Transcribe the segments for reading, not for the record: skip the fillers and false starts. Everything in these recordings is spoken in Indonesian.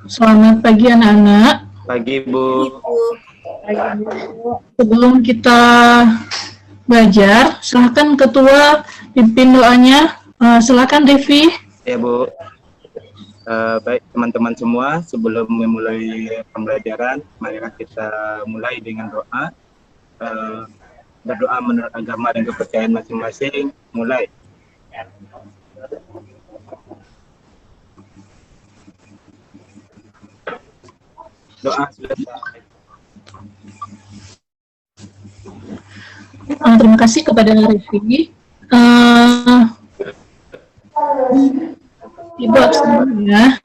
Selamat pagi anak-anak. Pagi Bu. Sebelum kita belajar, silakan ketua pimpin doanya. Silakan Devi. Ya Bu. Baik teman-teman semua, sebelum memulai pembelajaran, marilah kita mulai dengan doa. Berdoa menurut agama dan kepercayaan masing-masing. Mulai. Doa selesai. Terima kasih kepada Devi. Ibu absen ya.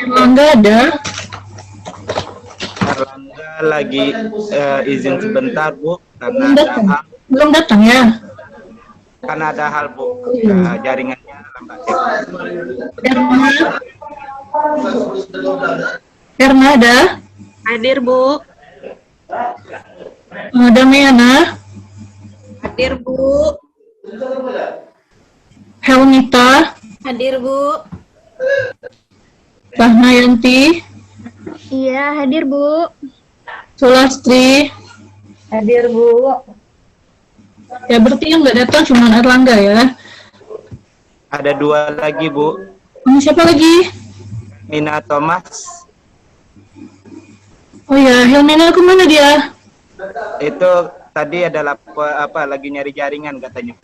Erlangga ada? Erlangga lagi izin sebentar Bu, karena belum datang ya? Karena ada hal Bu, jaringannya lambat. Erna ada? Hadir Bu. Damiana? Hadir Bu. Helmita? Hadir Bu. Rahmayanti? Iya, hadir Bu. Sulastri? Hadir Bu. Ya berarti yang nggak datang cuma Erlangga ya? Ada dua lagi Bu. Siapa lagi? Mina Thomas. Oh ya, Helmina kemana dia? Itu tadi ada lagi nyari jaringan katanya.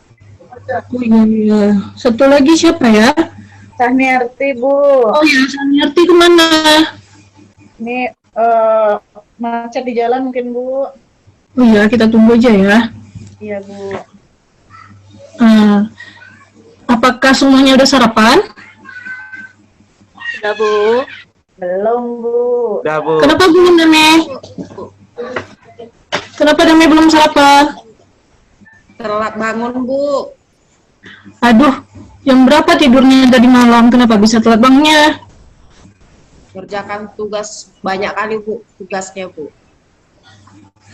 Oh iya. Satu lagi siapa ya? Sahniarti Bu. Oh ya, Sahniarti kemana? Ini macet di jalan mungkin Bu. Oh iya, kita tunggu aja ya. Iya Bu. Apakah semuanya udah sarapan? Udah Bu. Belum Bu. Udah Bu. Kenapa belum Dame? Kenapa Dame belum sarapan? Telat bangun Bu. Aduh, jam berapa tidurnya tadi malam? Kenapa bisa telat bangunnya? Kerjakan tugas banyak kali Bu, tugasnya Bu.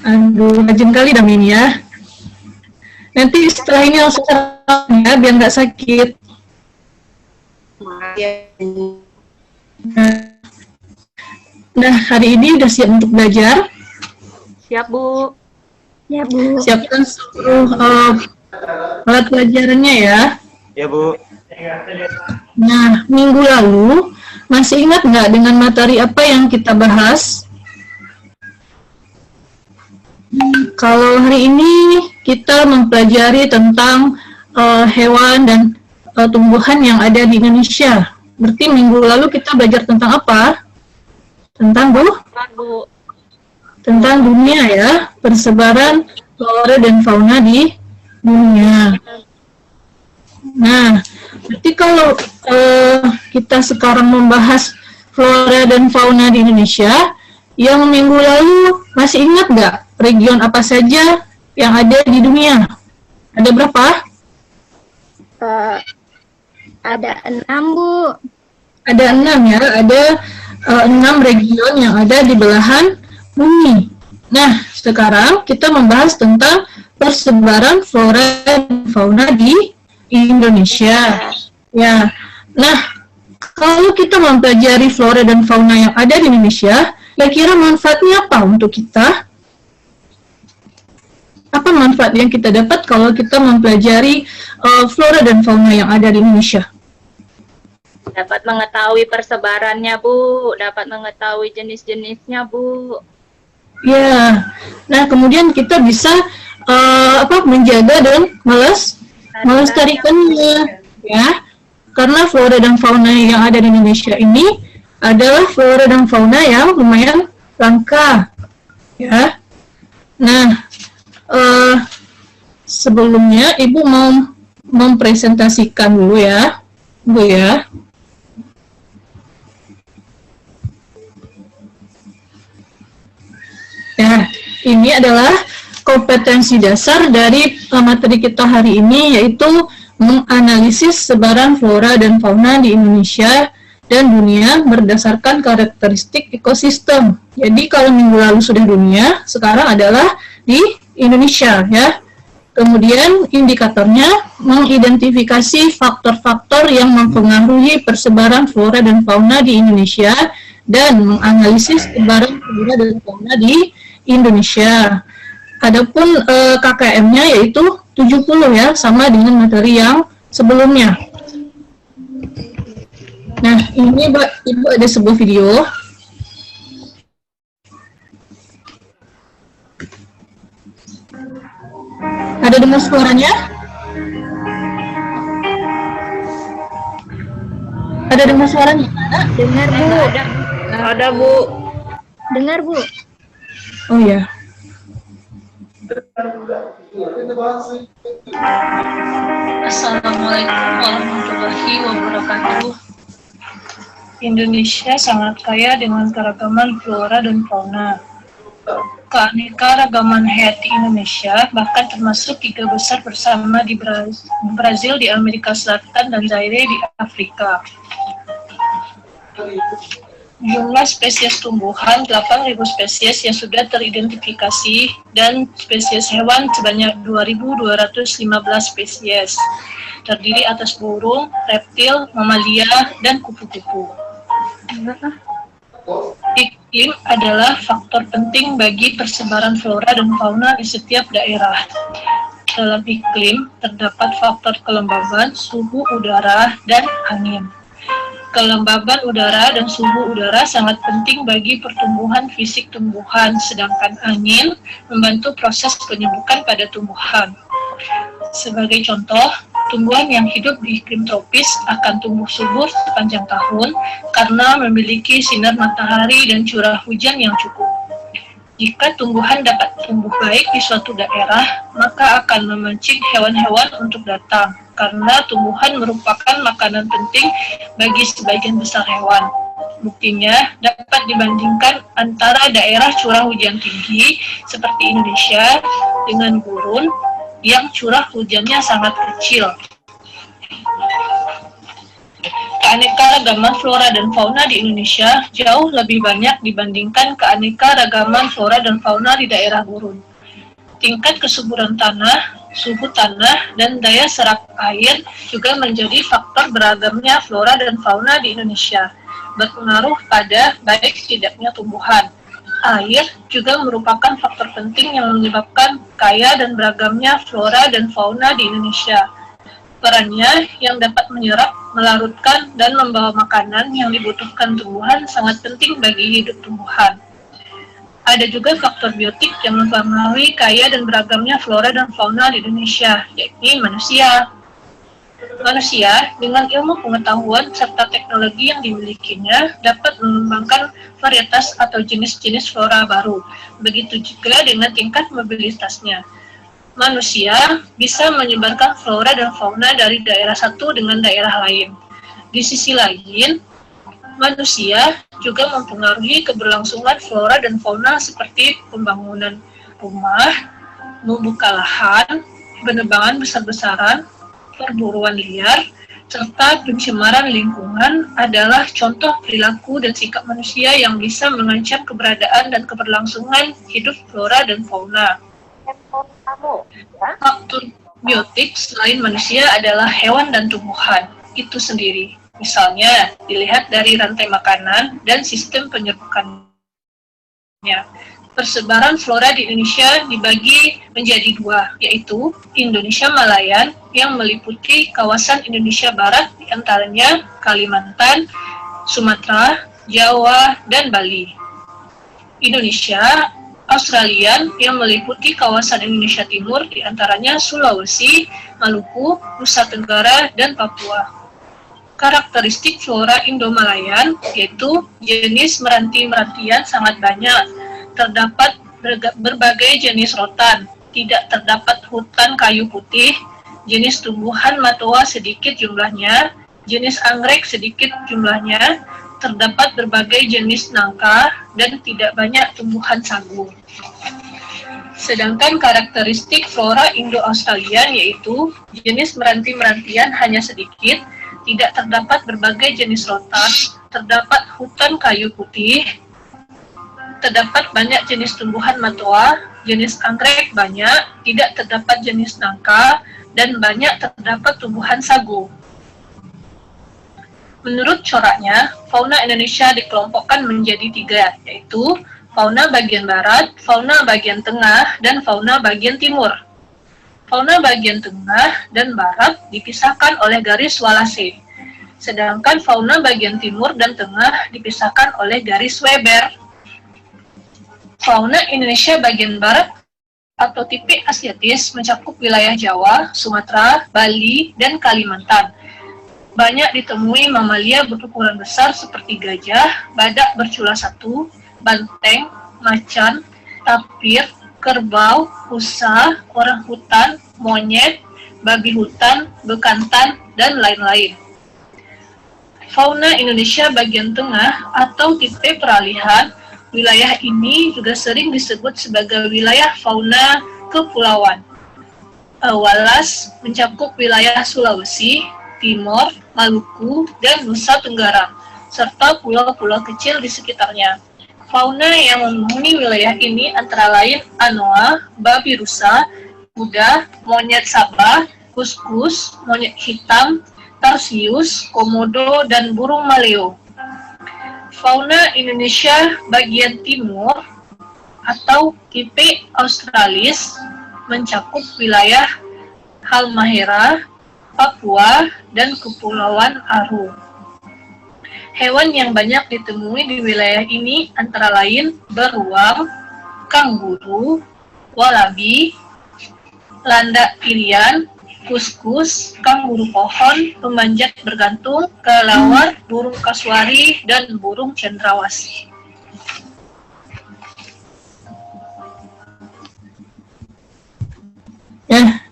Aduh, rajin kali Dame ini ya. Nanti setelah ini langsung sarapan ya, biar nggak sakit. Nah, hari ini udah siap untuk belajar? Siap Bu. Ya Bu. Siapkan seluruh alat pelajarannya ya. Ya Bu. Nah, minggu lalu masih ingat nggak dengan materi apa yang kita bahas? Kalau hari ini kita mempelajari tentang hewan dan tumbuhan yang ada di Indonesia. Berarti minggu lalu kita belajar tentang apa? Tentang Bu? Tentang dunia ya, persebaran flora dan fauna di dunia. Nah, berarti kalau kita sekarang membahas flora dan fauna di Indonesia, yang minggu lalu masih ingat nggak region apa saja yang ada di dunia? Ada berapa? Ada 6 Bu. Ada 6 ya, ada 6 region yang ada di belahan bumi. Nah, sekarang kita membahas tentang persebaran flora dan fauna di Indonesia. Ya, nah kalau kita mempelajari flora dan fauna yang ada di Indonesia, kira-kira manfaatnya apa untuk kita? Apa manfaat yang kita dapat kalau kita mempelajari flora dan fauna yang ada di Indonesia? Dapat mengetahui persebarannya Bu, dapat mengetahui jenis-jenisnya Bu. Ya, nah kemudian kita bisa menjaga dan melestarikannya, ya. Karena flora dan fauna yang ada di Indonesia ini adalah flora dan fauna yang lumayan langka, ya. Nah, sebelumnya Ibu mau mempresentasikan dulu ya, Bu ya. Ya, ini adalah kompetensi dasar dari materi kita hari ini, yaitu menganalisis sebaran flora dan fauna di Indonesia dan dunia berdasarkan karakteristik ekosistem. Jadi kalau minggu lalu sudah dunia, sekarang adalah di Indonesia ya. Kemudian indikatornya mengidentifikasi faktor-faktor yang mempengaruhi persebaran flora dan fauna di Indonesia dan menganalisis sebaran flora dan fauna di Indonesia. Adapun KKM-nya yaitu 70 ya, sama dengan materi yang sebelumnya. Nah, ini Ibu ada sebuah video. Ada dengar suaranya? Ada dengar suaranya? Dengar, Bu. Ada, Bu. Dengar, Bu. Oh ya. Assalamualaikum warahmatullahi wabarakatuh. Indonesia sangat kaya dengan keragaman flora dan fauna. Keanekaragaman hayati Indonesia bahkan termasuk 3 besar bersama di Brazil di Amerika Selatan dan Zaire di Afrika. Jumlah spesies tumbuhan 8.000 spesies yang sudah teridentifikasi dan spesies hewan sebanyak 2.215 spesies. Terdiri atas burung, reptil, mamalia, dan kupu-kupu. Iklim adalah faktor penting bagi persebaran flora dan fauna di setiap daerah. Dalam iklim terdapat faktor kelembaban, suhu udara, dan angin. Kelembaban udara dan suhu udara sangat penting bagi pertumbuhan fisik tumbuhan, sedangkan angin membantu proses penyembuhan pada tumbuhan. Sebagai contoh, tumbuhan yang hidup di iklim tropis akan tumbuh subur sepanjang tahun karena memiliki sinar matahari dan curah hujan yang cukup. Jika tumbuhan dapat tumbuh baik di suatu daerah, maka akan memancing hewan-hewan untuk datang, karena tumbuhan merupakan makanan penting bagi sebagian besar hewan. Buktinya dapat dibandingkan antara daerah curah hujan tinggi seperti Indonesia dengan gurun yang curah hujannya sangat kecil. Keanekaragaman flora dan fauna di Indonesia jauh lebih banyak dibandingkan keanekaragaman flora dan fauna di daerah gurun. Tingkat kesuburan tanah, suhu tanah, dan daya serap air juga menjadi faktor beragamnya flora dan fauna di Indonesia, berpengaruh pada baik tidaknya tumbuhan. Air juga merupakan faktor penting yang menyebabkan kaya dan beragamnya flora dan fauna di Indonesia. Perannya yang dapat menyerap, melarutkan, dan membawa makanan yang dibutuhkan tumbuhan sangat penting bagi hidup tumbuhan. Ada juga faktor biotik yang mempengaruhi kaya dan beragamnya flora dan fauna di Indonesia, yakni manusia. Manusia dengan ilmu pengetahuan serta teknologi yang dimilikinya dapat mengembangkan varietas atau jenis-jenis flora baru. Begitu juga dengan tingkat mobilitasnya. Manusia bisa menyebarkan flora dan fauna dari daerah satu dengan daerah lain. Di sisi lain, manusia juga mempengaruhi keberlangsungan flora dan fauna seperti pembangunan rumah, membuka lahan, penebangan besar-besaran, perburuan liar, serta pencemaran lingkungan adalah contoh perilaku dan sikap manusia yang bisa mengancam keberadaan dan keberlangsungan hidup flora dan fauna. Faktor biotik selain manusia adalah hewan dan tumbuhan itu sendiri. Misalnya, dilihat dari rantai makanan dan sistem penyerbukannya. Persebaran flora di Indonesia dibagi menjadi 2, yaitu Indonesia Malayan yang meliputi kawasan Indonesia Barat, diantaranya Kalimantan, Sumatera, Jawa, dan Bali. Indonesia Australian yang meliputi kawasan Indonesia Timur, diantaranya Sulawesi, Maluku, Nusa Tenggara, dan Papua. Karakteristik flora Indo-Malayan yaitu jenis meranti-merantian sangat banyak, terdapat berbagai jenis rotan, tidak terdapat hutan kayu putih, jenis tumbuhan matoa sedikit jumlahnya, jenis anggrek sedikit jumlahnya, terdapat berbagai jenis nangka, dan tidak banyak tumbuhan sagu. Sedangkan karakteristik flora Indo-Australian yaitu jenis meranti-merantian hanya sedikit, tidak terdapat berbagai jenis rotan, terdapat hutan kayu putih, terdapat banyak jenis tumbuhan matoa, jenis anggrek banyak, tidak terdapat jenis nangka, dan banyak terdapat tumbuhan sagu. Menurut coraknya, fauna Indonesia dikelompokkan menjadi 3, yaitu fauna bagian barat, fauna bagian tengah, dan fauna bagian timur. Fauna bagian tengah dan barat dipisahkan oleh garis Wallace, sedangkan fauna bagian timur dan tengah dipisahkan oleh garis Weber. Fauna Indonesia bagian barat atau tipe asiatis mencakup wilayah Jawa, Sumatera, Bali, dan Kalimantan. Banyak ditemui mamalia berukuran besar seperti gajah, badak bercula 1, banteng, macan, tapir, kerbau, rusa, orang hutan, monyet, babi hutan, bekantan, dan lain-lain. Fauna Indonesia bagian tengah atau tipe peralihan, wilayah ini juga sering disebut sebagai wilayah fauna kepulauan. Wallace mencakup wilayah Sulawesi, Timor, Maluku, dan Nusa Tenggara, serta pulau-pulau kecil di sekitarnya. Fauna yang memenuhi wilayah ini antara lain anoa, babi rusa, kuda, monyet Sabah, kuskus, monyet hitam, tarsius, komodo, dan burung maleo. Fauna Indonesia bagian timur atau tipe australis mencakup wilayah Halmahera, Papua, dan Kepulauan Aru. Hewan yang banyak ditemui di wilayah ini antara lain beruang, kanguru, walabi, landak pilihan, kuskus, kanguru pohon, pemanjat bergantung, kelelawar, burung kasuari, dan burung cendrawasih. Ya,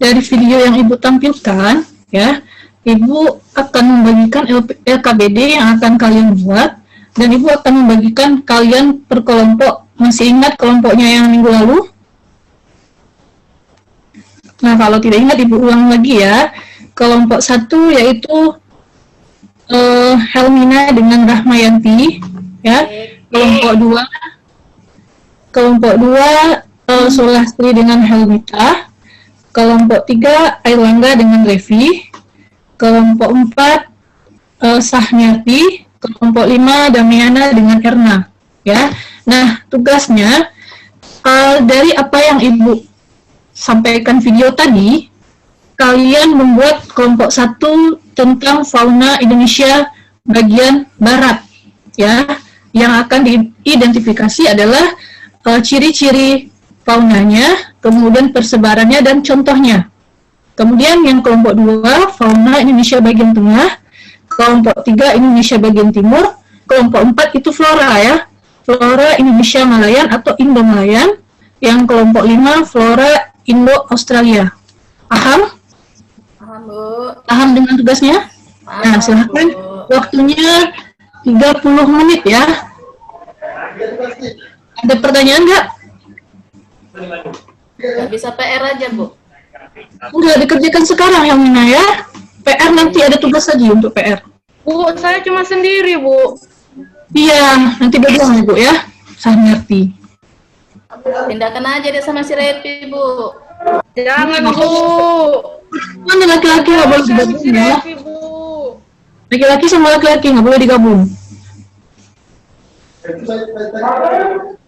dari video yang Ibu tampilkan, ya, Ibu akan membagikan LKBD yang akan kalian buat, dan Ibu akan membagikan kalian per kelompok. Masih ingat kelompoknya yang minggu lalu? Nah, kalau tidak ingat, Ibu ulang lagi ya. Kelompok 1 yaitu Helmina dengan Rahmayanti, ya. Kelompok 2 Sulastri dengan Helmita. Kelompok 3 Airlangga dengan Revi. Kelompok 4 Sahniati. Kelompok 5 Damiana dengan Erna, ya. Nah, tugasnya dari apa yang Ibu sampaikan video tadi, kalian membuat kelompok 1 tentang fauna Indonesia bagian barat, ya. Yang akan diidentifikasi adalah ciri-ciri faunanya, kemudian persebarannya dan contohnya. Kemudian yang kelompok 2 fauna Indonesia bagian tengah, kelompok 3 Indonesia bagian timur, kelompok 4 itu flora, ya. Flora Indonesia Malayan atau Indo-Malayan, yang kelompok 5 flora Indo-Australia. Paham? Paham, Bu. Paham dengan tugasnya? Nah, silahkan, waktunya 30 menit ya. Ada pertanyaan nggak? Nggak bisa PR aja, Bu. Enggak, dikerjakan sekarang yang Mina ya. PR nanti ada tugas lagi untuk PR. Bu, saya cuma sendiri, Bu. Iya, nanti berdua ya, Bu ya. Saya ngerti. Pindahkan aja deh sama si Repi, Bu. Jangan, Bu. Mana laki-laki nggak boleh digabung Si ya? Revi, Bu. Laki-laki sama laki-laki nggak boleh digabung.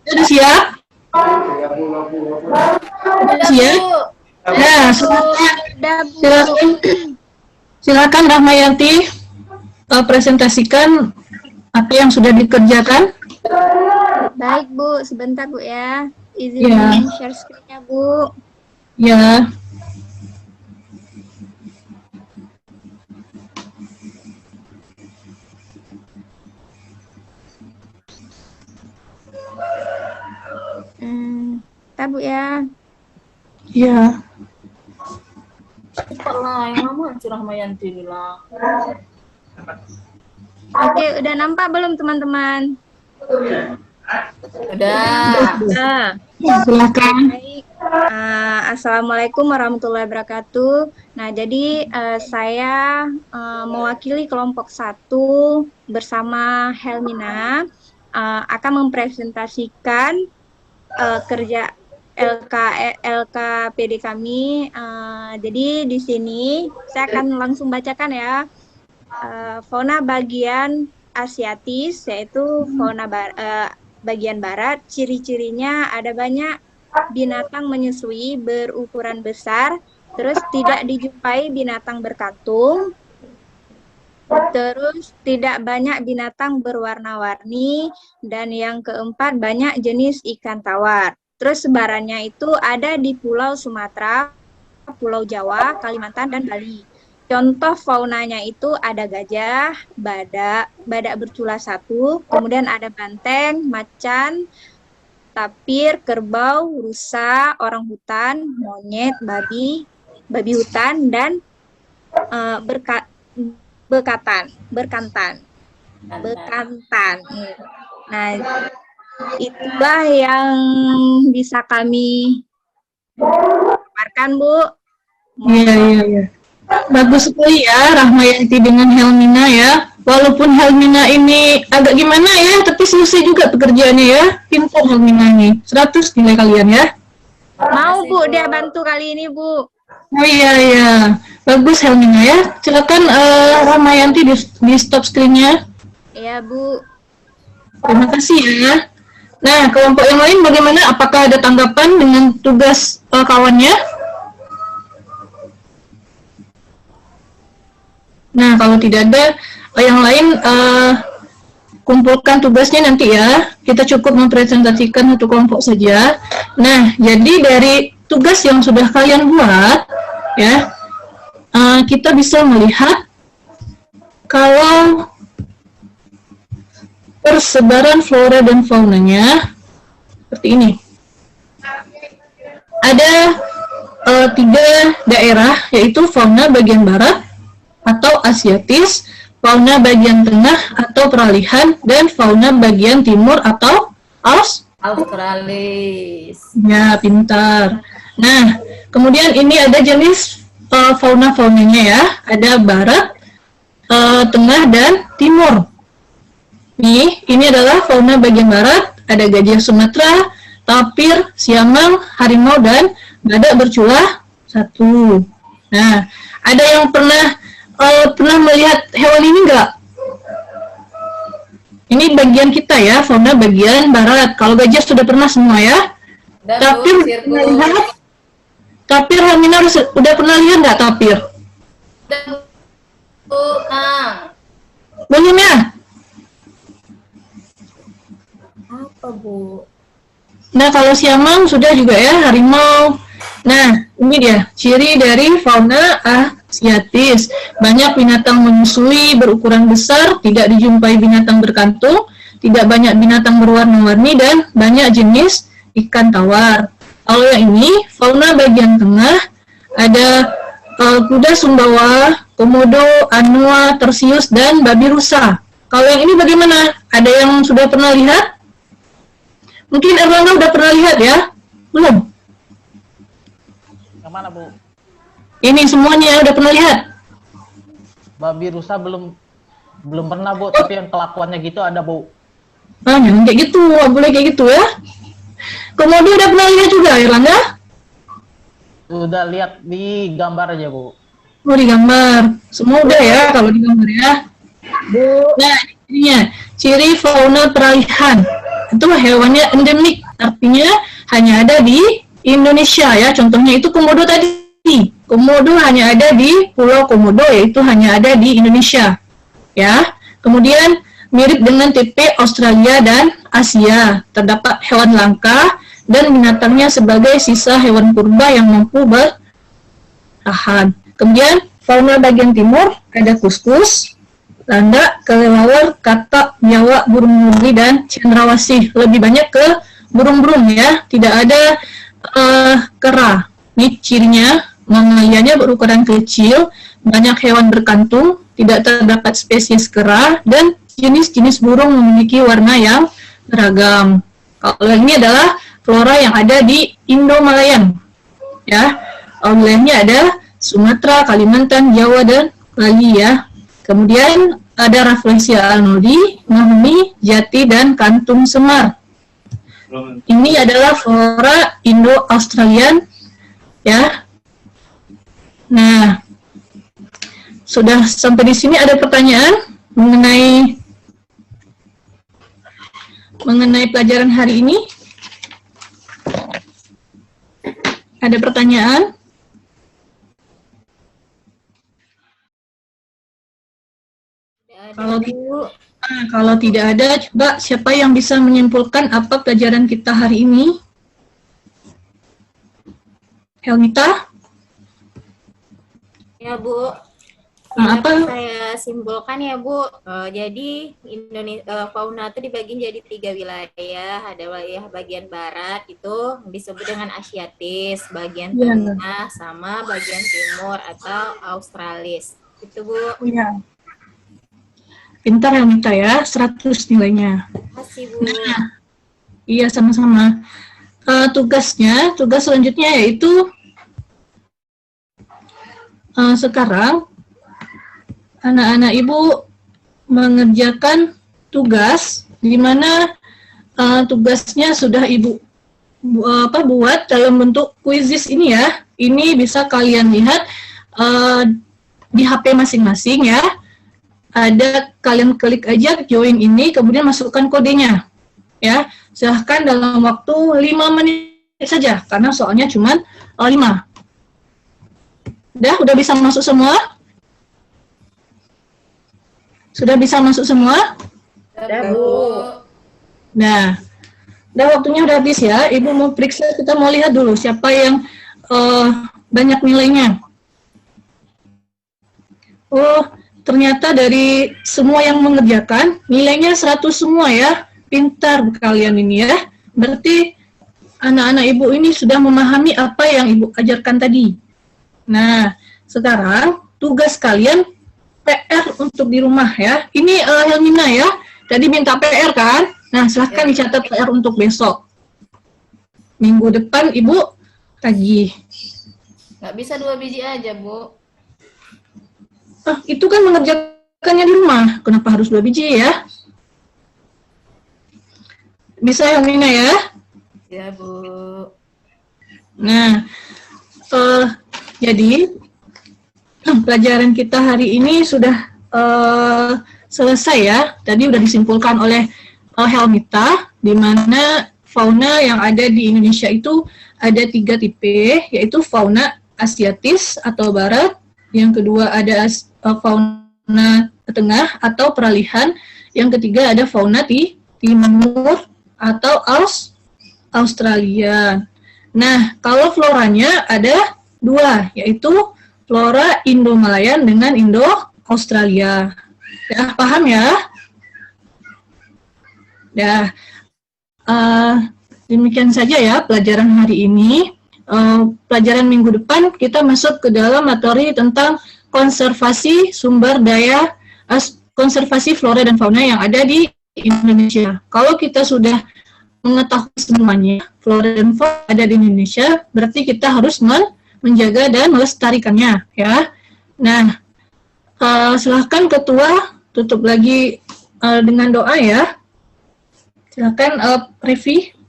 Udah siap? Udah siap? Ya, silakan Rahmayanti presentasikan apa yang sudah dikerjakan. Baik, Bu. Sebentar, Bu ya. Izin share screen-nya, Bu. Ya. Bentar, Bu ya. Ya. Cepat lah, yang lama si Rahmayanti ini lah. Oke, udah nampak belum, teman-teman? Udah. Nah, Silakan. Baik. Assalamualaikum warahmatullahi wabarakatuh. Nah, jadi saya mewakili kelompok 1 bersama Helmina akan mempresentasikan kerja LKPD kami. Jadi di sini saya akan langsung bacakan ya. Fauna bagian Asiatis, yaitu fauna bagian barat. Ciri-cirinya ada banyak binatang menyusui berukuran besar, terus tidak dijumpai binatang berkantung, terus tidak banyak binatang berwarna-warni, dan yang keempat banyak jenis ikan tawar. Terus sebarannya itu ada di Pulau Sumatera, Pulau Jawa, Kalimantan, dan Bali. Contoh faunanya itu ada gajah, badak bercula 1, kemudian ada banteng, macan, tapir, kerbau, rusa, orang hutan, monyet, babi hutan, dan bekantan. Nah, itulah yang bisa kami paparkan, Bu. Iya. Bagus sekali ya Rahmayanti dengan Helmina ya. Walaupun Helmina ini agak gimana ya, tapi selesai juga pekerjaannya ya. Pintar Helmina ini. 100 nilai kalian ya. Mau Bu, dia bantu kali ini Bu. Oh iya. Bagus Helmina ya. Silakan Rahmayanti di stop screen-nya. Iya Bu. Terima kasih ya. Nah, kelompok yang lain bagaimana? Apakah ada tanggapan dengan tugas kawannya? Nah, kalau tidak ada yang lain, kumpulkan tugasnya nanti ya. Kita cukup mempresentasikan satu kelompok saja. Nah, jadi dari tugas yang sudah kalian buat, ya, kita bisa melihat kalau persebaran flora dan faunanya seperti ini. Ada 3 daerah, yaitu fauna bagian barat atau Asiatis, fauna bagian tengah atau peralihan, dan fauna bagian timur atau Australis. Ya, pintar. Nah, kemudian ini ada jenis fauna-faunanya ya. Ada barat, tengah, dan timur. Nih, ini adalah fauna bagian barat. Ada gajah Sumatera, tapir, siamang, harimau, dan badak bercula 1. Nah, ada yang pernah melihat hewan ini enggak? Ini bagian kita ya, fauna bagian barat. Kalau gajah sudah pernah semua ya. Tapir pernah lihat? Tapir Hamina udah pernah lihat nggak tapir? Belum ya? Apa Bu? Nah, kalau siamang sudah juga ya, harimau. Nah, ini dia ciri dari fauna Asiatis. Banyak binatang menyusui berukuran besar, tidak dijumpai binatang berkantung, tidak banyak binatang berwarna-warni, dan banyak jenis ikan tawar. Kalau yang ini, fauna bagian tengah, ada kuda Sumbawa, komodo, anoa, tersius, dan babi rusa. Kalau yang ini bagaimana? Ada yang sudah pernah lihat? Mungkin Erlangga udah pernah lihat ya? Belum? Yang mana Bu? Ini semuanya udah pernah lihat? Babi rusa belum pernah Bu, tapi yang kelakuannya gitu ada Bu. Ah, jangan kayak gitu, nggak boleh kayak gitu ya. Komodo udah pernah lihat juga Erlangga? Udah lihat di gambar aja Bu. Oh, di gambar. Semua udah ya kalau di gambar ya. Bu. Nah, ininya ciri fauna peralihan. Itu hewannya endemik, artinya hanya ada di Indonesia ya. Contohnya itu komodo tadi. Komodo hanya ada di Pulau Komodo, yaitu hanya ada di Indonesia. Ya. Kemudian mirip dengan tipe Australia dan Asia. Terdapat hewan langka dan binatangnya sebagai sisa hewan purba yang mampu bertahan. Kemudian fauna bagian timur ada kuskus, landak, kelelawar, katak, biawak, burung mugi, dan cendrawasih. Lebih banyak ke burung-burung ya, tidak ada kera. Ini cirinya, mamalianya berukuran kecil, banyak hewan berkantung, tidak terdapat spesies kera, dan jenis-jenis burung memiliki warna yang beragam. Kalau ini adalah flora yang ada di Indo-Malayan. Ya, wilayahnya ada Sumatera, Kalimantan, Jawa, dan Bali ya. Kemudian ada Rafflesia arnoldi, Mahoni, Jati, dan Kantung Semar. Ini adalah flora Indo-Australian, ya. Nah, sudah sampai di sini ada pertanyaan mengenai pelajaran hari ini? Ada pertanyaan? Kalau tidak ada, coba siapa yang bisa menyimpulkan apa pelajaran kita hari ini? Helmita? Ya, Bu. Apa? Saya simpulkan ya, Bu. Jadi fauna itu dibagi jadi 3 wilayah. Ada wilayah bagian barat itu disebut dengan Asiatis, bagian tengah sama bagian timur atau Australis. Itu, Bu. Iya. Pintar Helmita ya, 100 nilainya. Makasih, Bu. Nah, iya sama-sama. Tugas selanjutnya yaitu sekarang anak-anak Ibu mengerjakan tugas di mana tugasnya sudah Ibu buat dalam bentuk kuisis ini ya. Ini bisa kalian lihat di HP masing-masing ya. Ada, kalian klik aja join ini, kemudian masukkan kodenya. Ya, silahkan dalam waktu 5 menit saja, karena soalnya cuma 5. Udah bisa masuk semua? Sudah bisa masuk semua? Sudah, Bu. Nah, waktunya udah habis ya. Ibu mau periksa, kita mau lihat dulu siapa yang banyak nilainya. Oh, ternyata dari semua yang mengerjakan, nilainya 100 semua ya. Pintar kalian ini ya. Berarti anak-anak Ibu ini sudah memahami apa yang Ibu ajarkan tadi. Nah, sekarang tugas kalian PR untuk di rumah ya. Ini Helmina ya. Tadi minta PR kan? Nah, silahkan dicatat PR untuk besok. Minggu depan Ibu tagih. Nggak bisa 2 biji aja, Bu. Itu kan mengerjakannya di rumah. Kenapa harus 2 biji ya? Bisa Helmina ya? Ya, Bu. Nah, jadi pelajaran kita hari ini sudah selesai ya. Tadi sudah disimpulkan oleh Helmita, di mana fauna yang ada di Indonesia itu ada 3 tipe, yaitu fauna asiatis atau barat, yang kedua ada fauna tengah atau peralihan, yang ketiga ada fauna timur atau Australia. Nah, kalau floranya ada 2, yaitu flora Indo-Malayan dengan Indo-Australia. Ya, paham ya? Ya, demikian saja ya pelajaran hari ini. Pelajaran minggu depan kita masuk ke dalam materi tentang konservasi sumber daya, konservasi flora dan fauna yang ada di Indonesia. Kalau kita sudah mengetahui semuanya flora dan fauna ada di Indonesia, berarti kita harus menjaga dan melestarikannya ya. Nah, silahkan ketua tutup lagi dengan doa ya. Silahkan Revi.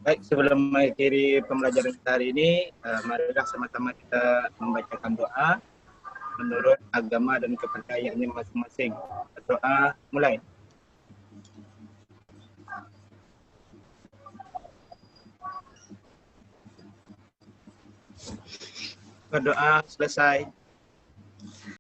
Baik, sebelum mengakhiri pembelajaran kita hari ini, marilah sama-sama kita membacakan doa menurut agama dan kepercayaannya masing-masing. Doa mulai. Berdoa selesai.